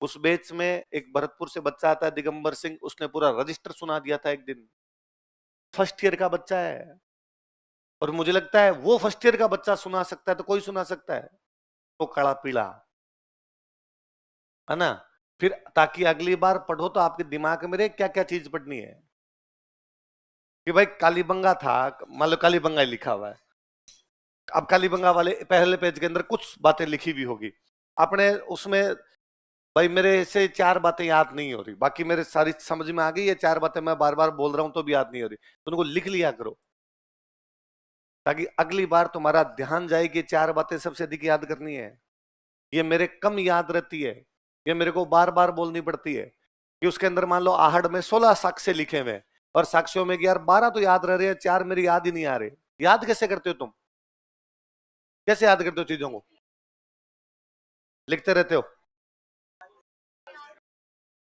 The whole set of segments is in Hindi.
उस बैच में एक भरतपुर से बच्चा आता है दिगंबर सिंह, उसने पूरा रजिस्टर सुना दिया था एक दिन। फर्स्ट ईयर का बच्चा है, और मुझे लगता है वो फर्स्ट ईयर का बच्चा सुना सकता है तो कोई सुना सकता है। तो काला पीला, है ना। फिर ताकि अगली बार पढ़ो तो आपके दिमाग में रहे क्या क्या चीज पढ़नी है। कि भाई कालीबंगा था, मान लो कालीबंगा ही लिखा हुआ है। अब कालीबंगा वाले पहले पेज के अंदर कुछ बातें लिखी हुई होगी, आपने उसमें, भाई मेरे से चार बातें याद नहीं हो रही, बाकी मेरे सारी समझ में आ गई, ये चार बातें मैं बार बार बोल रहा हूं तो भी याद नहीं हो रही, तो उनको लिख लिया करो, ताकि अगली बार तुम्हारा ध्यान जाए कि चार बातें सबसे अधिक याद करनी है। ये मेरे कम याद रहती है, ये मेरे को बार बार बोलनी पड़ती है। कि उसके अंदर मान लो आहड़ में 16 साक्ष्य लिखे हुए, और साक्ष्यों में कि यार 12 तो याद रह रहे हैं, चार मेरी याद ही नहीं आ रहे। याद कैसे करते हो तुम? कैसे याद करते हो चीजों को? लिखते रहते हो?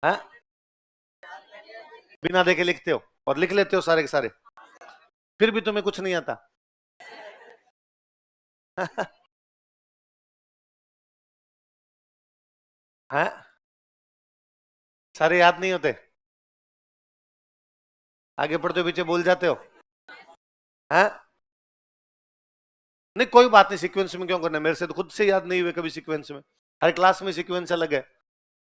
हैं? बिना देखे लिखते हो और लिख लेते हो सारे के सारे, फिर भी तुम्हें कुछ नहीं आता। हैं? सारे याद नहीं होते? आगे पढ़ते हो पीछे भूल जाते हो? हैं? नहीं कोई बात नहीं, सीक्वेंस में क्यों करना, मेरे से तो खुद से याद नहीं हुए कभी सीक्वेंस में। हर क्लास में सीक्वेंस अलग है,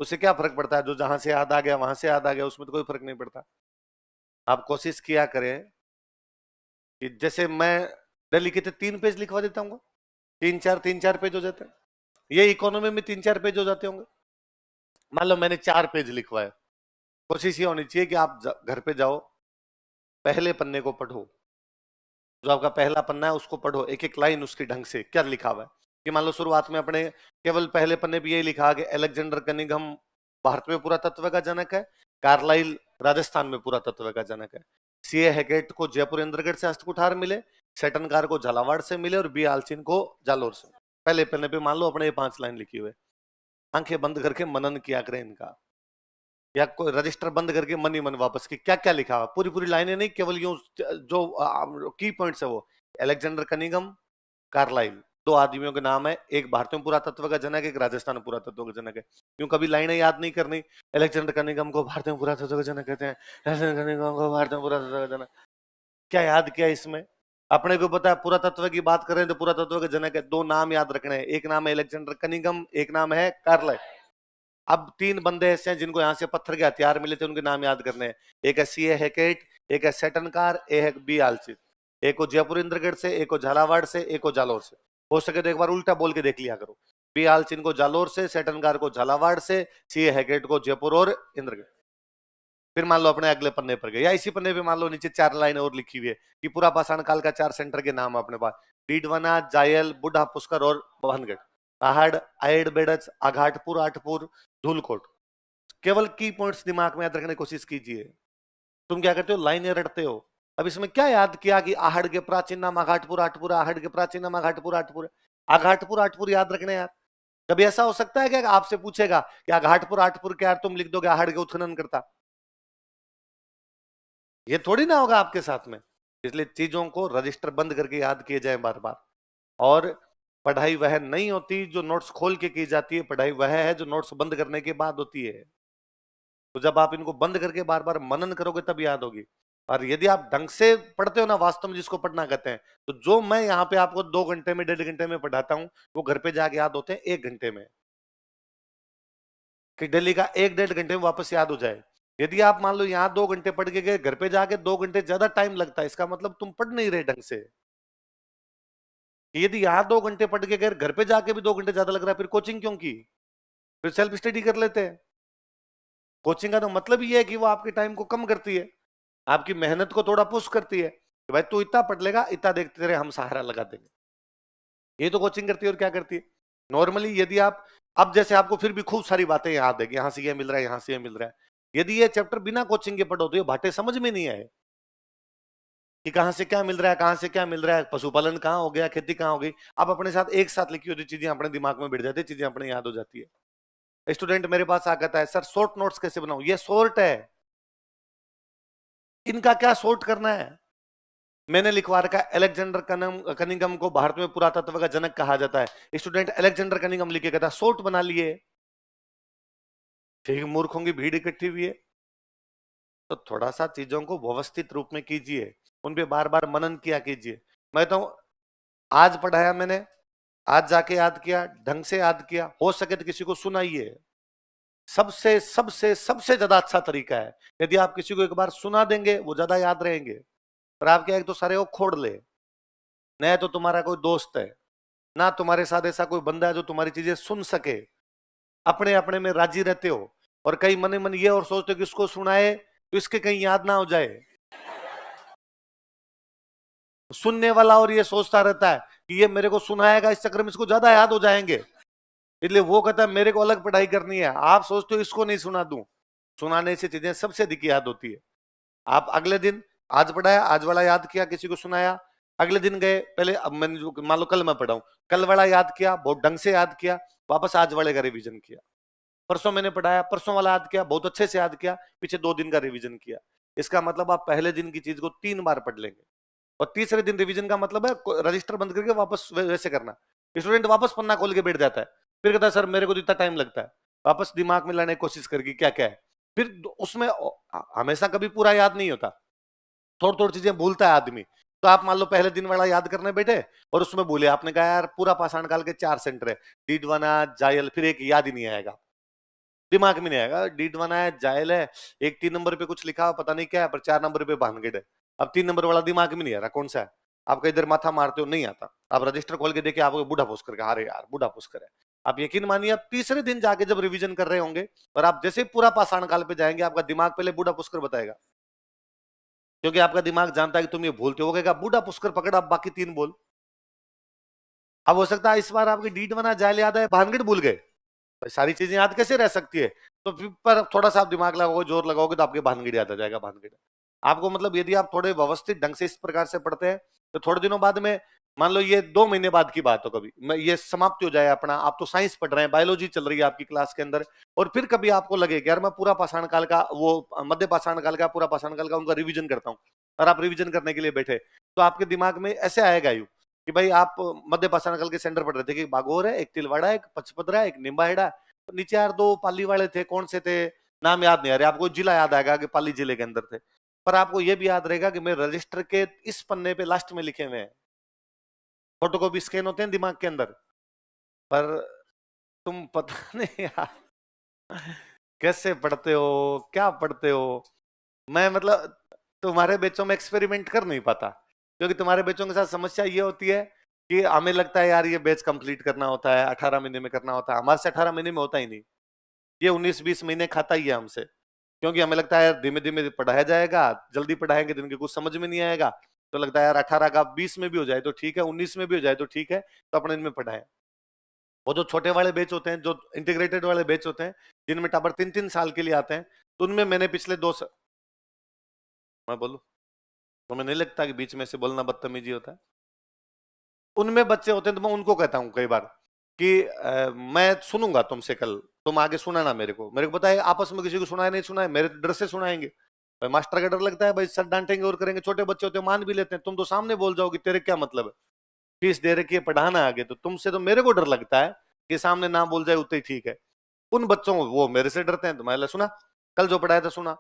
उससे क्या फर्क पड़ता है, जो जहां से याद आ गया वहां से याद आ गया, उसमें तो कोई फर्क नहीं पड़ता। आप कोशिश किया करें कि जैसे मैं दिल्ली के 3 पेज लिखवा देता हूँ, 3-4 पेज हो जाते हैं। ये इकोनॉमी में 3-4 पेज हो जाते होंगे। मान लो मैंने 4 पेज लिखवाए, कोशिश ये होनी चाहिए कि आप घर पे जाओ, पहले पन्ने को पढ़ो, जो आपका पहला पन्ना है उसको पढ़ो, एक एक लाइन उसकी ढंग से क्या लिखा हुआ है। कि मान लो शुरुआत में अपने केवल पहले पन्ने पे यही लिखा कि अलेक्जेंडर कनिंघम भारत में पुरातत्व का जनक है, कार्लाइल राजस्थान में पुरातत्व का जनक है, सीए हैकेट को जयपुर इंद्रगढ़ से हस्तकुठार मिले, सेटनकार को झालावाड़ से मिले, और बी आलचिन को जालोर से। पहले पन्ने पे मान लो अपने 5 लाइन लिखी हुए, आंखें बंद करके मनन किया करें इनका, या कोई रजिस्टर बंद करके मन ही मन वापस की क्या क्या लिखा हुआ, पूरी पूरी लाइनें नहीं, केवल यूं जो की पॉइंट्स है वो। अलेक्जेंडर कनिंघम, कार्लाइल, 2 आदमियों के नाम है, एक भारतीय पुरातत्व का जनक, एक राजस्थान पुरातत्व का जनक है। क्यों कभी लाइनें याद नहीं करनी, अलेक्जेंडर कनिंघम को भारतीय पुरातत्व का जनक कहते हैं, अलेक्जेंडर कनिंघम को भारतीय पुरातत्व का जनक, क्या याद किया इसमें? अपने को पता है पुरातत्व की बात करें तो पुरातत्व के जनक है, 2 नाम याद रखने हैं, एक नाम है अलेक्जेंडर कनिंघम, एक नाम है कार्लाइल। अब 3 बंदे ऐसे हैं जिनको यहाँ से पत्थर के हथियार मिले थे, उनके नाम याद करने हैं। एक है सीए हैकेट, एक है सेटनकार, एक है बी आलचित, एक को जयपुर इंद्रगढ़ से, एक को झालावाड़ से, एक को जालोर से। हो सके तो एक बार उल्टा बोल के देख लिया करो, बी आलचिन को जालोर से, सेटनकार को झालावाड़ से, सीए हैकेट को जयपुर और इंद्रगढ़। फिर मान लो अपने अगले पन्ने पर गए, या इसी पन्ने पे मान लो नीचे 4 लाइन और लिखी हुई है कि पूरा पाषाण काल का 4 सेंटर के नाम अपने पास, डीडवाना, जायल, बुढ़ा पुष्कर और भानगढ़, आहड़, आयड, बेड़च, आघाटपुर, आठपुर, धूलकोट। केवल की पॉइंट्स दिमाग में याद रखने की कोशिश कीजिए। तुम क्या करते हो, लाइनें रटते हो। अब इसमें क्या याद किया कि आहड़ के प्राचीन नाम आघाटपुर आठपुर, आहड़ के प्राचीन नाम आघाटपुर आठपुर, आघाटपुर आठपुर याद रखने यार। कभी ऐसा हो सकता है क्या आपसे पूछेगा कि आघाटपुर आठपुर क्या, तुम लिख दोगे आहड़ के उत्खनन करता? ये थोड़ी ना होगा आपके साथ में। इसलिए चीजों को रजिस्टर बंद करके याद किए जाए बार बार। और पढ़ाई वह नहीं होती जो नोट्स खोल के की जाती है, पढ़ाई वह है जो नोट्स बंद करने के बाद होती है। तो जब आप इनको बंद करके बार बार मनन करोगे तब याद होगी। और यदि आप ढंग से पढ़ते हो ना, वास्तव में जिसको पढ़ना कहते हैं, तो जो मैं यहाँ पे आपको 2 घंटे में 1.5 घंटे में पढ़ाता हूँ, वो घर पे जाके याद होते हैं 1 घंटे में। कि डेली का 1-1.5 घंटे में वापस याद हो जाए। यदि आप मान लो यहाँ 2 घंटे पढ़ के गए, घर पे जाके 2 घंटे ज्यादा टाइम लगता है, इसका मतलब तुम पढ़ नहीं रहे ढंग से। यदि यहाँ 2 घंटे पढ़ के गए, घर पे जाके भी 2 घंटे ज्यादा लग रहा है, फिर कोचिंग क्यों की? फिर सेल्फ स्टडी कर लेते हैं। कोचिंग का तो मतलब ये है कि वो आपके टाइम को कम करती है, आपकी मेहनत को थोड़ा पुश करती है कि भाई तू इतना पढ़ लेगा, इतना देखते रहे, हम सहारा लगा देंगे। ये तो कोचिंग करती है। और क्या करती है नॉर्मली, यदि आप, अब जैसे आपको फिर भी खूब सारी बातें याद है कि यहाँ से ये मिल रहा है, यहाँ से ये मिल रहा है, यदि ये चैप्टर बिना कोचिंग के पढ़ो तो ये भाटे समझ में नहीं आए कि कहाँ से क्या मिल रहा है, कहाँ से क्या मिल रहा है, पशुपालन कहाँ हो गया, खेती कहाँ हो गई। आप अपने साथ एक साथ लिखी होती चीजें अपने दिमाग में बैठ जाती है, चीजें अपने याद हो जाती है। स्टूडेंट मेरे पास आ कहता है, सर शॉर्ट नोट्स कैसे बनाऊं? ये शॉर्ट है, इनका क्या शॉर्ट करना है? मैंने लिखवा रखा है अलेक्जेंडर कनिंघम को भारत में पुरातत्व का जनक कहा जाता है। स्टूडेंट अलेक्जेंडर कनिंघम लिखे कहता, शॉर्ट बना लिए। ठीक मूर्खों की भीड़ इकट्ठी हुई है। तो थोड़ा सा चीजों को व्यवस्थित रूप में कीजिए, उन पे बार बार मनन किया कीजिए। मैं तो आज पढ़ाया मैंने, आज जाके याद किया, ढंग से याद किया, हो सके तो किसी को सुनाइए। सबसे सबसे सबसे ज्यादा अच्छा तरीका है, यदि आप किसी को एक बार सुना देंगे वो ज्यादा याद रहेंगे। पर आप क्या, एक तो सारे वो खोड़ ले, न तो तुम्हारा कोई दोस्त है, ना तुम्हारे साथ ऐसा कोई बंदा है जो तुम्हारी चीजें सुन सके। अपने अपने में राजी रहते हो, और कई मन ही मन ये और सोचते हो कि इसको सुनाए तो इसके कहीं याद ना हो जाए। सुनने वाला और ये सोचता रहता है कि ये मेरे को सुनाएगा, इस चक्कर में इसको ज्यादा याद हो जाएंगे, इसलिए वो कहता है मेरे को अलग पढ़ाई करनी है। आप सोचते हो इसको नहीं सुना दूं, सुनाने से चीजें सबसे अधिक याद होती है। आप अगले दिन, आज पढ़ाया, आज वाला याद किया, किसी को सुनाया, अगले दिन गए, पहले अब मैंने जो मान लो कल मैं पढ़ाऊं, कल वाला याद किया, बहुत ढंग से याद किया, वापस आज वाले का रिवीजन किया। परसों मैंने पढ़ाया, परसों वाला याद किया, बहुत अच्छे से याद किया, पीछे 2 दिन का रिवीजन किया। इसका मतलब आप पहले दिन की चीज को 3 बार पढ़ लेंगे, और तीसरे दिन रिवीजन का मतलब है रजिस्टर बंद करके वापस वैसे करना। स्टूडेंट वापस पन्ना खोल के बैठ जाता है, फिर कहता है सर मेरे को तो इतना टाइम लगता है, वापस दिमाग में लाने की कोशिश करके क्या क्या है। फिर उसमें हमेशा कभी पूरा याद नहीं होता, थोड़ी थोड़ी चीजें भूलता है आदमी। तो आप मान लो पहले दिन वाला याद करने बैठे और उसमें भूले, आपने कहा यार पूरा पाषाण काल के 4 सेंटर है, डीडवाना जायल, फिर एक याद ही नहीं आएगा, दिमाग में नहीं आएगा। डीडवाना है, जायल है, एक 3 नंबर पे कुछ लिखा पता नहीं क्या है, पर 4 नंबर पे भानगढ़ है। अब 3 नंबर वाला दिमाग में नहीं आ रहा कौन सा है, आपका इधर माथा मारते हो नहीं आता, आप रजिस्टर खोल के देखिए आपको बूढ़ा पुष्कर का, अरे यार बूढ़ा पुष्कर है। आप यकीन मानिए, आप तीसरे दिन जाके जब रिवीजन कर रहे होंगे और आप जैसे ही पूरा पाषाण काल पे जाएंगे, आपका दिमाग पहले बूढ़ा पुष्कर बताएगा, क्योंकि आपका दिमाग जानता है कि तुम ये भूलते हो। गया बूढ़ा पुष्कर पकड़ा, आप बाकी 3 बोल। अब हो सकता है इस बार आपकी डीडवाना जायल याद है, भानगढ़ भूल गए, सारी चीजें याद कैसे रह सकती है। तो फिर पर थोड़ा सा आप दिमाग लगाओगे, जोर लगाओगे, तो आपके भानगढ़ याद आ जाएगा, भानगढ़। आपको मतलब यदि आप थोड़े व्यवस्थित ढंग से इस प्रकार से पढ़ते हैं, तो थोड़े दिनों बाद में, मान लो ये 2 महीने बाद की बात हो, कभी मैं ये समाप्त हो जाए अपना, आप तो साइंस पढ़ रहे हैं, बायोलॉजी चल रही है आपकी क्लास के अंदर, और फिर कभी आपको लगे कि यार मैं पूरा पाषाण काल का, वो मध्य पाषाण काल का, पूरा पाषाण काल का उनका रिवीजन करता हूँ, और आप रिवीजन करने के लिए बैठे, तो आपके दिमाग में ऐसे आएगा यू कि भाई आप मध्य पाषाण काल के सेंटर पढ़ रहे थे कि बागोर है, एक तिलवाड़ा है, एक पचपदरा है, एक निम्बाहेड़ा, नीचे यार 2 पाली वाले थे, कौन से थे नाम याद नहीं आ रहे, आपको जिला याद आएगा कि पाली जिले के अंदर थे, पर आपको यह भी याद रहेगा कि मेरे रजिस्टर के इस पन्ने पे लास्ट में लिखे हुए हैं, फोटोकॉपी स्कैन होते हैं दिमाग के अंदर। पर तुम पता नहीं यार कैसे पढ़ते हो, क्या पढ़ते हो। मैं मतलब तुम्हारे बच्चों में एक्सपेरिमेंट कर नहीं पाता, क्योंकि तुम्हारे बच्चों के साथ समस्या ये होती है कि हमें लगता है यार ये बैच कंप्लीट करना होता है, 18 महीने में करना होता है, हमारे से 18 महीने में होता ही नहीं, ये 19-20 महीने खाता ही है हमसे, क्योंकि हमें लगता है यार धीमे धीमे पढ़ाया जाएगा, जल्दी पढ़ाएंगे तो इनके कुछ समझ में नहीं आएगा, तो लगता है यार 18 का 20 में भी हो जाए तो ठीक है, 19 में भी हो जाए तो ठीक है, तो अपने इनमें पढ़ाए। वो जो छोटे वाले बैच होते हैं, जो इंटीग्रेटेड वाले बैच होते हैं, जिनमें टाबर 3-3 साल के लिए आते हैं, तो उनमें मैंने पिछले मैं बोलूं, तुम्हें नहीं लगता कि बीच में से बोलना बदतमीजी होता है। उनमें बच्चे होते हैं तो मैं उनको कहता हूँ कई बार कि मैं सुनूंगा तुमसे कल, तुम आगे सुनाना मेरे को पता है आपस में किसी को सुनाए नहीं सुनाए, मेरे डर से सुनाएंगे, भाई मास्टर का डर लगता है, भाई सर डांटेंगे और करेंगे, छोटे बच्चे होते हैं मान भी लेते हैं, तुम तो सामने बोल जाओगे तेरे क्या मतलब है, फीस दे रखी है पढ़ाना आगे, तो तुमसे तो मेरे को डर लगता है कि सामने ना बोल जाए उतना ही ठीक है। उन बच्चों को, वो मेरे से डरते हैं, तो मैं सुना, कल जो पढ़ाया था सुना।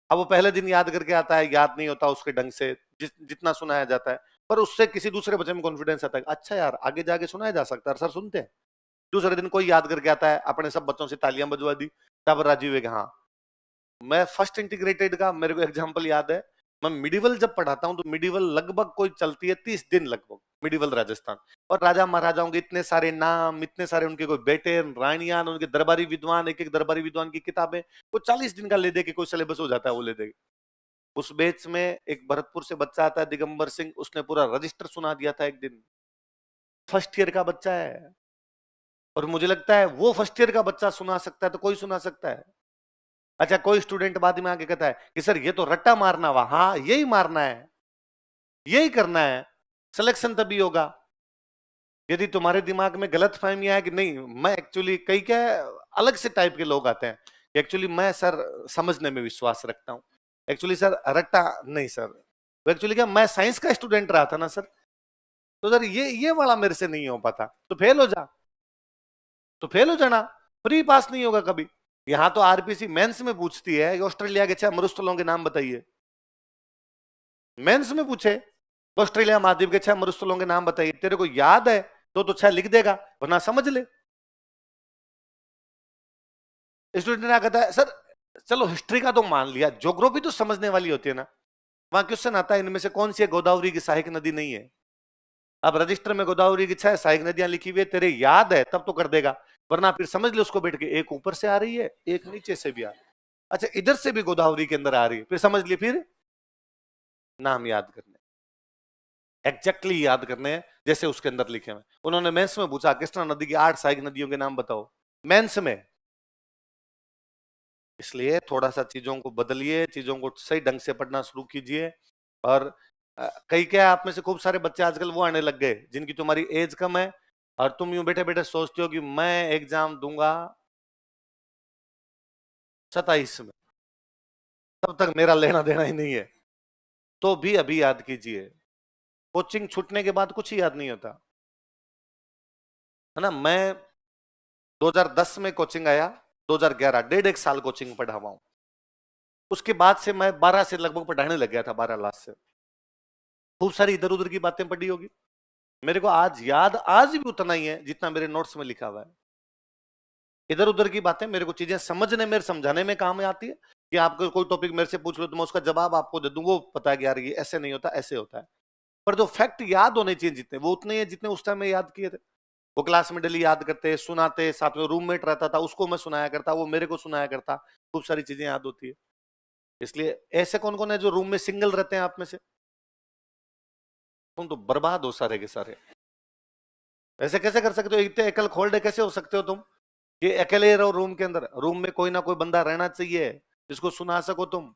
अब वो पहले दिन याद करके आता है, याद नहीं होता उसके ढंग से, जितना सुनाया जाता है, पर उससे किसी दूसरे बच्चे में कॉन्फिडेंस आता है, अच्छा यार आगे जाके सुनाया जा सकता है, सर सुनते हैं। दूसरे दिन कोई याद करके आता है, अपने सब बच्चों से तालियां बजवा दी, तब राजी हुए कि हाँ। मैं फर्स्ट इंटीग्रेटेड का मेरे को एग्जाम्पल याद है, मैं मिडिवल जब पढ़ाता हूँ, तो मिडिवल लगभग कोई चलती है 30 दिन लगभग, मिडिवल राजस्थान, और राजा महाराजाओं के इतने सारे नाम, इतने सारे उनके कोई बेटे रानियां, उनके दरबारी विद्वान, एक एक दरबारी विद्वान की किताबें, वो 40 दिन का ले दे के कोई सिलेबस हो जाता है, वो ले दे। उस बैच में एक भरतपुर से बच्चा आता है, दिगंबर सिंह, उसने पूरा रजिस्टर सुना दिया था एक दिन, फर्स्ट ईयर का बच्चा है, और मुझे लगता है वो फर्स्ट ईयर का बच्चा सुना सकता है तो कोई सुना सकता है। अच्छा, कोई स्टूडेंट बाद में आके कहता है कि सर ये तो रट्टा मारना हुआ, हाँ यही मारना है, यही करना है, सिलेक्शन तभी होगा। यदि तुम्हारे दिमाग में गलत फहमी है कि नहीं मैं एक्चुअली, कई क्या अलग से टाइप के लोग आते हैं कि एक्चुअली मैं सर समझने में विश्वास रखता हूं, एक्चुअली सर रट्टा नहीं सर, तो एक्चुअली क्या मैं साइंस का स्टूडेंट रहा था ना सर, तो सर ये वाला मेरे से नहीं हो पाता, तो फेल हो जा, तो फेल हो जाना, प्री पास नहीं होगा कभी। यहां तो आरपीसी मेंस में पूछती है कि ऑस्ट्रेलिया के 6 मरुस्थलों के नाम बताइए, मेंस में पूछे ऑस्ट्रेलिया महाद्वीप के 6 मरुस्थलों के नाम बताइए, तेरे को याद है तो 6 लिख देगा, वरना समझ ले। स्टूडेंट ने कहता है सर चलो हिस्ट्री का तो मान लिया, ज्योग्राफी तो समझने वाली होती है ना। वहां क्वेश्चन आता है इनमें से कौन सी है गोदावरी की सहायक नदी नहीं है। अब रजिस्टर में गोदावरी की 6 सहायक नदियां लिखी हुई है, तेरे याद है तब तो कर देगा, वरना फिर समझ ले उसको बैठ के, एक ऊपर से आ रही है एक नीचे से भी आ रही है, अच्छा इधर से भी गोदावरी के अंदर आ रही है, फिर समझ लिए, फिर नाम याद करने, एग्जैक्टली याद करने हैं जैसे उसके अंदर लिखे हुए। उन्होंने मेंस में पूछा कृष्णा नदी की 8 सहायक नदियों के नाम बताओ, मेंस में। इसलिए थोड़ा सा चीजों को बदलिए, चीजों को सही ढंग से पढ़ना शुरू कीजिए। और कई क्या आप में से खूब सारे बच्चे आजकल वो आने लग गए जिनकी तुम्हारी एज कम है, और तुम यूं बैठे बैठे सोचते हो कि मैं एग्जाम दूंगा 27 में, तब तक मेरा लेना देना ही नहीं है। तो भी अभी याद कीजिए, कोचिंग छूटने के बाद कुछ ही याद नहीं होता है ना। मैं 2010 में कोचिंग आया, 2011 डेढ़ एक साल कोचिंग पढ़ा हुआ हूं। उसके बाद से मैं 12 से लगभग पढ़ाने लग गया था, 12 लाख से। खूब सारी इधर उधर की बातें पढ़ी होगी, मेरे को आज याद आज भी उतना ही है जितना मेरे नोट्स में लिखा हुआ है। इधर उधर की बातें मेरे को चीजें समझने में समझाने में काम आती है, कि आपको कोई टॉपिक मेरे से पूछ लो तो मैं उसका जवाब आपको दे दूं, वो पता है कि यार ये ऐसे नहीं होता ऐसे होता है। पर जो फैक्ट याद होने चाहिए जितने, वो उतने हैं जितने उस टाइम में याद किए थे। वो क्लास में डेली याद करते सुनाते, साथ में रूममेट रहता था उसको मैं सुनाया करता, वो मेरे को सुनाया करता, खूब सारी चीजें याद होती है। इसलिए ऐसे कौन कौन है जो रूम में सिंगल रहते हैं आप में से, तुम तो बर्बाद हो सारे के सारे। ऐसे कैसे कर सकते हो, इतने एकल खोल्डे कैसे हो सकते हो तुम कि अकेले रहो रूम के अंदर। रूम में कोई ना कोई बंदा रहना चाहिए जिसको सुना सको तुम।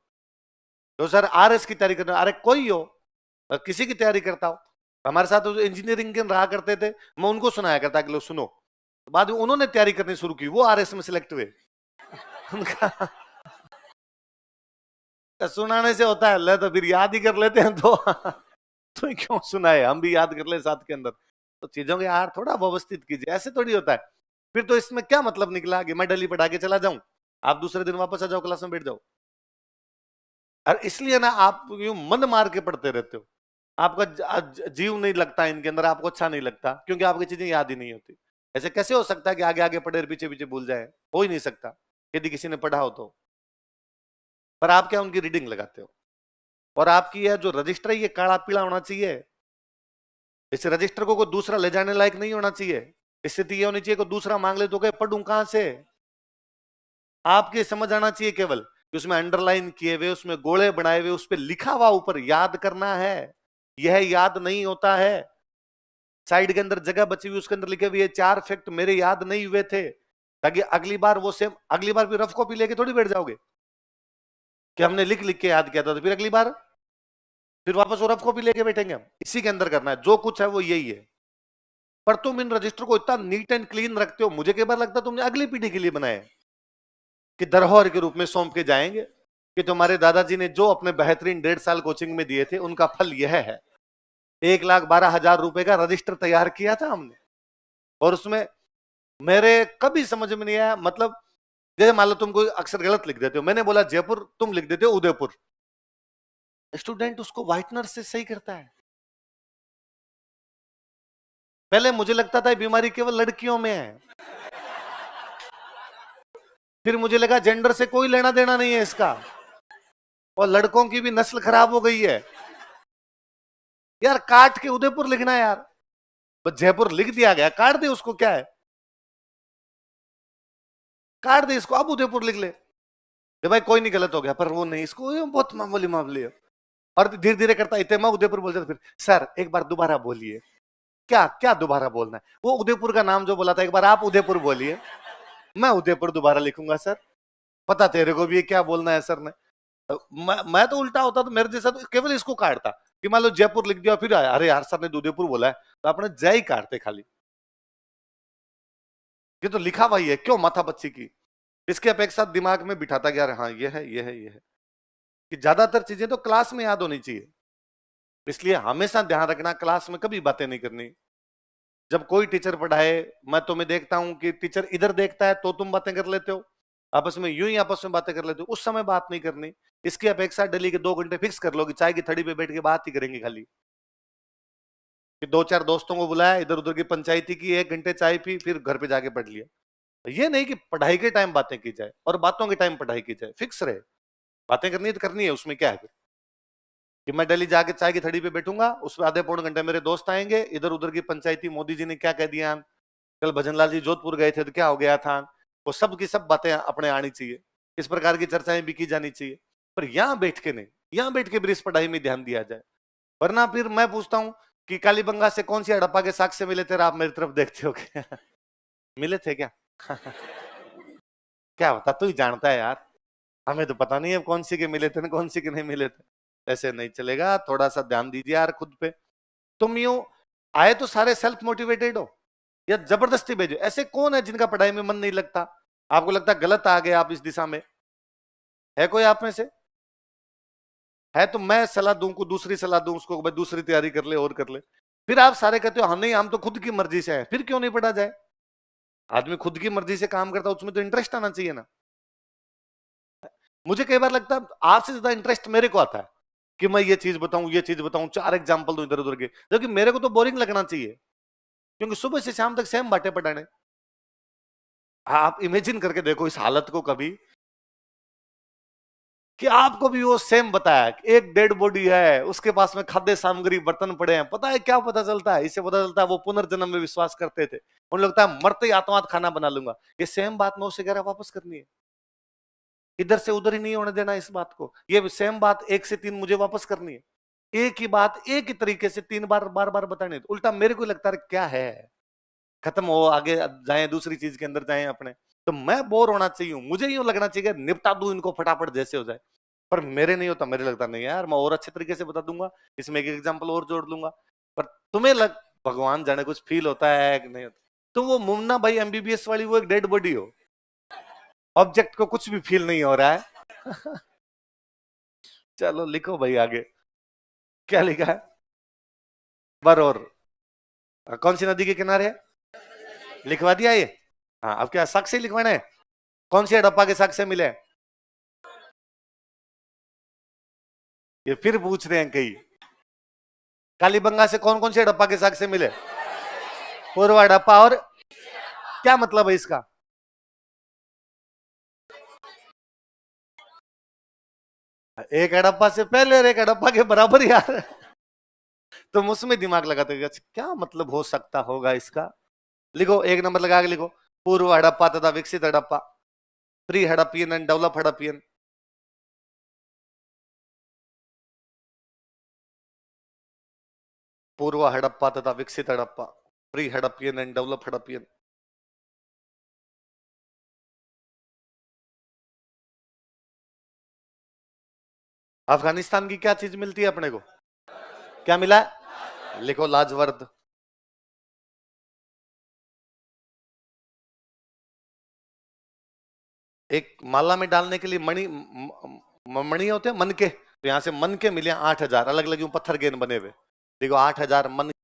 तो सर आरएस की तैयारी करना, अरे कोई हो किसी की तैयारी करता हो। हमारे साथ इंजीनियरिंग के रहा करते थे, मैं उनको सुनाया करता कि लो सुनो, तो बाद में उन्होंने तैयारी करनी शुरू की, वो आरएस में सिलेक्ट हुए। उनका सुनाने से होता है, ले तो फिर याद ही कर लेते हैं तो क्यों सुनाए, हम भी याद कर ले साथ के अंदर। तो चीजों के यार थोड़ा व्यवस्थित कीजिए, ऐसे थोड़ी होता है। फिर तो इसमें क्या मतलब निकला कि मैं डेली पढ़ा के चला जाऊं, आप दूसरे दिन वापस आ जाओ क्लास में बैठ जाओ। और इसलिए ना आप यूं मन मार के पढ़ते रहते हो, आपका जीव नहीं लगता इनके अंदर, आपको अच्छा नहीं लगता, क्योंकि आपकी चीजें याद ही नहीं होती। ऐसे कैसे हो सकता है कि आगे आगे पढ़े पीछे पीछे भूल जाए, हो ही नहीं सकता यदि किसी ने पढ़ा हो तो। पर आप क्या उनकी रीडिंग लगाते हो। और आपकी यह जो रजिस्टर है ये काला पीला होना चाहिए, इस रजिस्टर को कोई दूसरा ले जाने लायक नहीं होना चाहिए। स्थिति ये होनी चाहिए कोई दूसरा मांग ले तो कहे पढ़ूं कहां से। आपके समझ आना चाहिए केवल कि उसमें अंडरलाइन किए हुए, उसमें गोले बनाए हुए, उस पर लिखा हुआ ऊपर याद करना है। यह याद नहीं होता है। साइड के अंदर जगह बची हुई उसके अंदर लिखे हुए 4 फैक्ट मेरे याद नहीं हुए थे, ताकि अगली बार वो सेम, अगली बार भी रफ कॉपी लेके थोड़ी बैठ जाओगे कि हमने लिख लिख के याद किया था, तो फिर अगली बार फिर वापस वो रफ कॉपी लेके बैठेंगे हम। इसी के अंदर करना है, जो कुछ है वो यही है। पर तुम इन रजिस्टर को इतना नीट एंड क्लीन रखते हो, मुझे कई बार लगता है तुमने अगली पीढ़ी के लिए बनाया कि धरोहर के रूप में सौंप के जाएंगे कि तुम्हारे दादाजी ने जो अपने बेहतरीन 1.5 साल कोचिंग में दिए थे उनका फल यह है। 1,12,000 रुपए का रजिस्टर तैयार किया था हमने, और उसमें मेरे कभी समझ में नहीं आया, मतलब जैसे मान लो तुम कोई अक्षर गलत लिख देते हो, मैंने बोला जयपुर, तुम लिख देते हो उदयपुर, स्टूडेंट उसको व्हाइटनर से सही करता है। पहले मुझे लगता था बीमारी केवल लड़कियों में है, फिर मुझे लगा जेंडर से कोई लेना देना नहीं है इसका, और लड़कों की भी नस्ल खराब हो गई है। यार काट के उदयपुर लिखना है यार, बस जयपुर लिख दिया गया, काट दे उसको, क्या है, काट दे इसको, अब उदयपुर लिख ले भाई कोई नहीं, गलत हो गया, पर वो नहीं, इसको ये बहुत मामूली मामले है। और धीरे धीरे करता इतने मैं उदयपुर बोल जाता, फिर सर एक बार दोबारा बोलिए, क्या क्या दोबारा बोलना है, वो उदयपुर का नाम जो बोला था एक बार आप उदयपुर बोलिए, मैं उदयपुर दोबारा लिखूंगा सर, पता तेरे को भी क्या बोलना है सर ने। मैं तो उल्टा होता तो मेरे जैसा तो केवल इसको काटता कि मान लो जयपुर लिख दिया, फिर अरे यार सर ने उदयपुर बोला है, तो अपने जय ही काटते खाली, ये तो लिखा हुआ ही है, क्यों माथा बच्ची की। इसके अपेक्षा दिमाग में बिठाता कि यार हाँ ये है ये है ये है, कि ज्यादातर चीजें तो क्लास में याद होनी चाहिए। इसलिए हमेशा ध्यान रखना क्लास में कभी बातें नहीं करनी। जब कोई टीचर पढ़ाए, मैं तुम्हें देखता हूं कि टीचर इधर देखता है तो तुम बातें कर लेते हो, आपस में यूं ही आपस में बातें कर लेते हो, उस समय बात नहीं करनी। इसकी अपेक्षा डेली के 2 घंटे फिक्स कर लो कि चाय की थड़ी पे बैठ के बात ही करेंगे खाली, कि 2-4 दोस्तों को बुलाया, इधर उधर की पंचायती की, 1 घंटे चाय पी, फिर घर पे जाके पढ़ लिया। ये नहीं कि पढ़ाई के टाइम बातें की जाए और बातों के टाइम पढ़ाई की जाए, फिक्स रहे। बातें करनी है तो करनी है, उसमें क्या है फिर, कि मैं दिल्ली जाके चाय की थड़ी पे बैठूंगा, उसमें आधे पौने घंटे मेरे दोस्त आएंगे, इधर उधर की पंचायती, मोदी जी ने क्या कह दिया, कल भजनलाल जी जोधपुर गए थे तो क्या हो गया था, वो सब की सब बातें अपने आनी चाहिए। इस प्रकार की चर्चाएं भी की जानी चाहिए, पर यहां बैठ के नहीं, यहां बैठ के ब्रिज पढ़ाई में ध्यान दिया जाए। वरना फिर मैं पूछता हूं कि कालीबंगा से कौन सी हड़प्पा के साक्ष्य मिले थे, आप मेरी तरफ देखते हो क्या? मिले थे क्या? क्या बता, तू ही जानता है यार, हमें तो पता नहीं है कौन सी के मिले थे ना कौन सी के नहीं मिले थे। ऐसे नहीं चलेगा, थोड़ा सा ध्यान दीजिए यार खुद पे। तुम यूं आए तो सारे सेल्फ मोटिवेटेड हो या जबरदस्ती भेजो? ऐसे कौन है जिनका पढ़ाई में मन नहीं लगता? आपको लगता है गलत आ गए आप इस दिशा में? है कोई आप में से? है तो मैं सलाह दूं को दूसरी सलाह दूं उसको, भाई दूसरी तैयारी कर ले और कर ले। फिर आप सारे कहते हो हम नहीं, हम तो खुद की मर्जी से है, फिर क्यों नहीं पढ़ा जाए? आदमी खुद की मर्जी से काम करता है, उसमें तो इंटरेस्ट आना चाहिए ना। मुझे कई बार लगता है आपसे ज्यादा इंटरेस्ट मेरे को आता है कि मैं ये चीज बताऊं, ये चीज बताऊं, 4 एग्जाम्पल दूं इधर उधर के, जबकि मेरे को तो बोरिंग लगना चाहिए, क्योंकि सुबह से शाम तक सेम बातें पढ़ाने। आप इमेजिन करके देखो इस हालत को कभी, कि आपको भी वो सेम बताया, एक डेड बॉडी है, उसके पास में खाद्य सामग्री बर्तन पड़े हैं, पता है क्या पता चलता है? इससे पता चलता है वो पुनर्जन्म में विश्वास करते थे, उन्हें लगता है मरते ही आत्मात खाना बना लूंगा। ये सेम बात 9 से 11 वापस करनी है, इधर से उधर ही नहीं होने देना इस बात को। ये सेम बात 1 से 3 मुझे वापस करनी है, एक ही बात एक ही तरीके से 3 बार बार बार बताने। उल्टा मेरे को लगता है क्या है, खत्म हो, आगे जाए, दूसरी चीज के अंदर जाए अपने। तो मैं बोर होना चाहिए, मुझे यूं लगना चाहिए निपटा दूं इनको फटाफट जैसे हो जाए, पर मेरे नहीं होता। मेरे लगता नहीं यार, मैं और अच्छे तरीके से बता दूंगा, इसमें एक एग्जांपल और जोड़ लूंगा। पर तुम्हें भगवान जाने कुछ फील होता है कि नहीं होता? तो वो मुन्ना भाई एमबीबीएस वाली वो एक डेड बॉडी हो, ऑब्जेक्ट को कुछ भी फील नहीं हो रहा है। चलो लिखो भाई आगे, क्या लिखा है? बरौर कौन सी नदी के किनारे है? लिखवा दिया ये? हाँ, अब क्या साक्ष्य लिखवाना है? कौन सी हड़प्पा के साक्ष्य मिले? ये फिर पूछ रहे हैं कई, कालीबंगा से कौन कौन से हड़प्पा के साक्ष्य मिले? पूर्व हड़प्पा, और क्या मतलब है इसका? एक हड़प्पा से पहले और एक हड़प्पा के बराबर यार। तुम उसमें दिमाग लगाते हो, अच्छा क्या मतलब हो सकता होगा इसका? लिखो, 1 नंबर लगा के लिखो, पूर्व हड़प्पा तथा विकसित Harappa, pre Harappan and develop Harappan. पूर्व हड़प्पा तथा विकसित Harappa, pre Harappan and develop Harappan. Afghanistan की क्या चीज मिलती है अपने को? क्या मिला? लिखो, लाजवर्द। एक माला में डालने के लिए मणि, मणि होते हैं मन के, तो यहां से मन के मिले 8,000 अलग अलग पत्थर गेंद बने हुए। देखो 8,000 मन